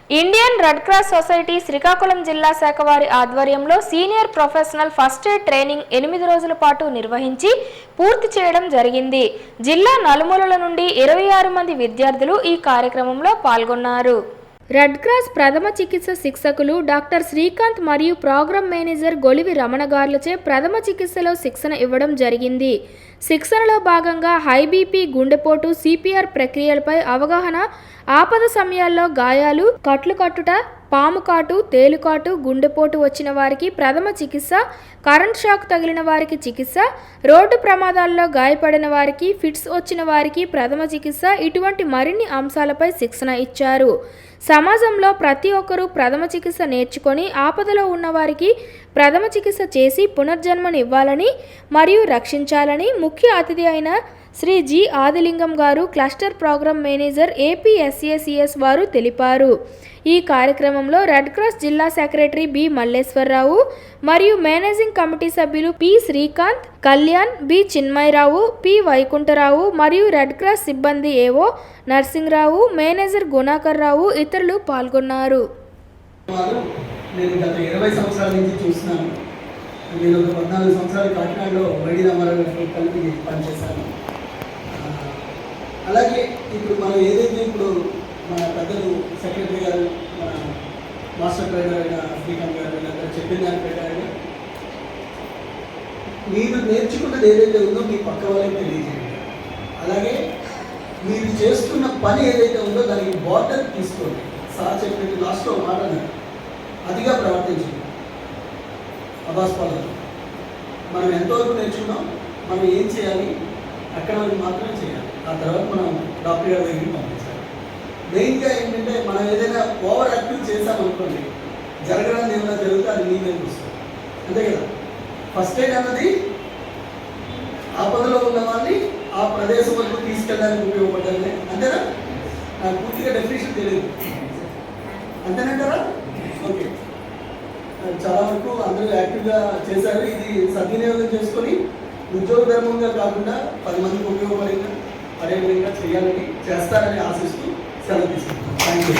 Indian red cross society Srikakulam జిల్లా శాఖ వారి ఆధ్వర్యంలో senior professional first aid training 8 రోజుల పాటు నిర్వహించి పూర్తి చేయడం జరిగింది. జిల్లా నలుమూలల నుండి 26 మంది విద్యార్థులు ఈ కార్యక్రమంలో పాల్గొన్నారు. రెడ్ క్రాస్ ప్రథమ చికిత్స శిక్షకులు డాక్టర్ శ్రీకాంత్ మరియు ప్రోగ్రామ్ మేనేజర్ గొలివి రమణ గార్లచే ప్రథమ చికిత్సలో శిక్షణ ఇవ్వడం జరిగింది. శిక్షణలో భాగంగా హై బీపీ, గుండెపోటు, సిపిఆర్ ప్రక్రియలపై అవగాహన, ఆపద సమయాల్లో గాయాలు, కట్లు కట్టుట, పాము కాటు, తేలుకాటు, గుండెపోటు వచ్చిన వారికి ప్రథమ చికిత్స, కరెంట్ షాక్ తగిలిన వారికి చికిత్స, రోడ్డు ప్రమాదాల్లో గాయపడిన వారికి, ఫిట్స్ వచ్చిన వారికి ప్రథమ చికిత్స, ఇటువంటి మరిన్ని అంశాలపై శిక్షణ ఇచ్చారు. సమాజంలో ప్రతి ఒక్కరూ ప్రథమ చికిత్స నేర్చుకొని ఆపదలో ఉన్న వారికి ప్రథమ చికిత్స చేసి పునర్జన్మను ఇవ్వాలని మరియు రక్షించాలని ముఖ్య అతిథి అయిన శ్రీ జి ఆదిలింగం గారు, క్లస్టర్ ప్రోగ్రామ్ మేనేజర్ ఏపీఎస్ఏసిఎస్ వారు తెలిపారు. ఈ కార్యక్రమంలో రెడ్ క్రాస్ జిల్లా సెక్రటరీ బి మల్లేశ్వరరావు మరియు మేనేజింగ్ కమిటీ సభ్యులు P Srikanth, Kalyan, B Chinmayarao, P Vaikuntharao మరియు రెడ్ క్రాస్ సిబ్బంది ఏవో నర్సింగ్రావు, మేనేజర్ గుణాకర్ రావు ఇతరులు పాల్గొన్నారు. నేను గత 20 సంవత్సరాల నుంచి చూస్తున్నాను. నేను 14 సంవత్సరాలు కాకినాడలో వైడి రామారావు కలిపి పనిచేశాను. అలాగే ఇప్పుడు మనం ఏదైతే ఇప్పుడు మన పెద్దలు సెక్రటరీ గారు, మన మాస్టర్ ట్రైనర్ అయిన శ్రీకాంత్ గారు వీళ్ళందరూ చెప్పిన దాని ప్రకారంగా మీరు నేర్చుకున్నది ఏదైతే ఉందో మీ పక్క వాళ్ళకి తెలియజేయండి. అలాగే మీరు చేస్తున్న పని ఏదైతే ఉందో దానికి బార్డర్ తీసుకోండి. సార్ చెప్పినట్టు లాస్ట్లో మాట అతిగా ప్రవర్తించండి. అభాస్పాలు మనం ఎంతవరకు నేర్చుకున్నాం, మనం ఏం చేయాలి, అక్కడ వరకు మాత్రమే చేయాలి. ఆ తర్వాత మనం డాక్టర్ గారి దగ్గరికి పంపించాలి. మెయిన్గా ఏంటంటే మనం ఏదైనా ఓవర్ యాక్టివ్ చేసామనుకోండి, జరగడానికి ఏమైనా జరిగితే అది మీ మీద వస్తుంది. అంతే కదా. ఫస్ట్ ఎయిడ్ అన్నది ఆపదలో ఉన్న వాళ్ళని ఆ ప్రదేశం వరకు తీసుకెళ్ళడానికి ఉపయోగపడాలి. అంతేనా? నాకు పూర్తిగా డెఫినేషన్ తెలియదు. అంతేనంటారా? ఓకే, చాలా వరకు అందరూ యాక్టివ్గా చేశారు. ఇది సద్వినియోగం చేసుకొని ఉద్యోగ ధర్మంగా కాకుండా 10 మందికి ఉపయోగపడే విధంగా చేయాలని చేస్తారని ఆశిస్తూ సెలవు తీసుకుంటాం. Thank you.